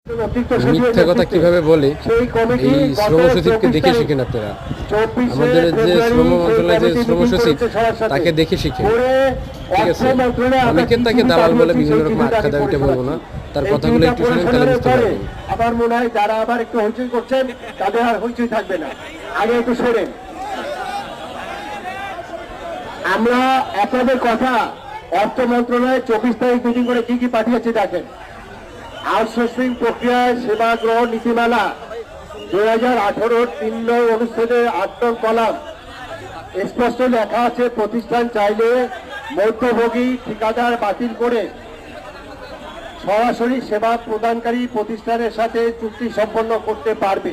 মিথ্যা কথা কিভাবে বলে এই শ্রম সচিবকে দেখে শিখেন আপনারা। আমাদের যে শ্রম মন্ত্রণালয়ের যে শ্রম সচিব তাকে দেখে শিখে, ঠিক আছে? অনেকে তাকে দালাল বলে বিভিন্ন রকম আখ্যা দেয়, ওইটা বলবো না, তার কথাগুলো একটু শুনেন তাহলে বুঝতে পারবেন। আমার মনে হয় যারা আবার একটু হইচই করছেন তাদের আর হইচই থাকবে না, আগে একটু শোনেন। আমরা আপনাদের কথা অর্থ মন্ত্রণালয়ে 24 তারিখ মিটিং করে কি কি পাঠিয়েছি দেখেন। আউটসোর্সিং প্রক্রিয়ায় সেবা গ্রহণ নীতিমালা 2018 3 নং অনুচ্ছেদে 8 নং কলাম স্পষ্ট লেখা আছে, প্রতিষ্ঠান চাইলে মধ্যভোগী ঠিকাদার বাতিল করে সরাসরি সেবা প্রদানকারী প্রতিষ্ঠানের সাথে চুক্তি সম্পন্ন করতে পারবে।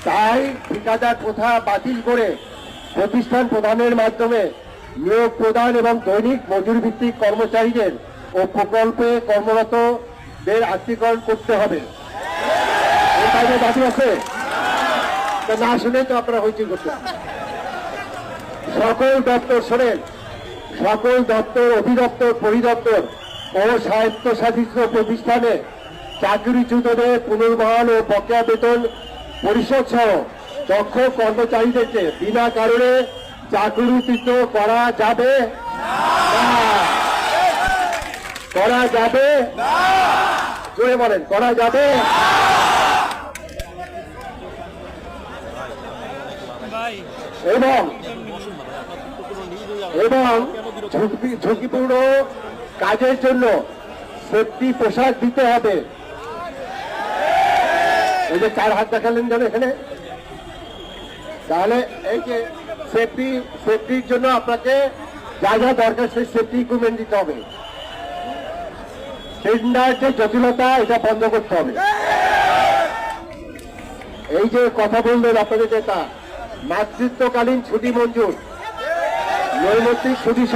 তাই ঠিকাদার প্রথা বাতিল করে প্রতিষ্ঠান প্রদানের মাধ্যমে নিয়োগ প্রদান এবং দৈনিক মজুরি ভিত্তিক কর্মচারীদের ও প্রকল্পে কর্মরতদের আত্মীকরণ করতে হবে। এর বাইরে বাকি আছে না, শুনে তো আপনারা হইচই করছেন। সকল দপ্তর শোনেন, সকল দপ্তর, অধিদপ্তর, পরিদপ্তর ও স্বায়ত্তশাসিত প্রতিষ্ঠানে চাকরিচ্যুতদের পুনর্বহাল ও বকেয়া বেতন পরিশোধ সহ দক্ষ কর্মচারীদেরকে বিনা কারণে চাকরিচ্যুত করা যাবে না। করা যাবে না, জোরে বলেন, করা যাবে। এবং ঝুঁকিপূর্ণ কাজের জন্য সেফটি পোশাক দিতে হবে। এই যে 4 হাত দেখালেন যেন এখানে, তাহলে এই যে সেফটির জন্য আপনাকে যা যা দরকার সেই সেফটি ইকুইপমেন্ট দিতে হবে। টেন্ডার যে জটিলতা, এটা বন্ধ করতে হবে। এই যে কথা বললেন আপনাদের নেতা, মাতৃত্বকালীন ছুটি মঞ্জুর, নৈমিত্তিক ছুটি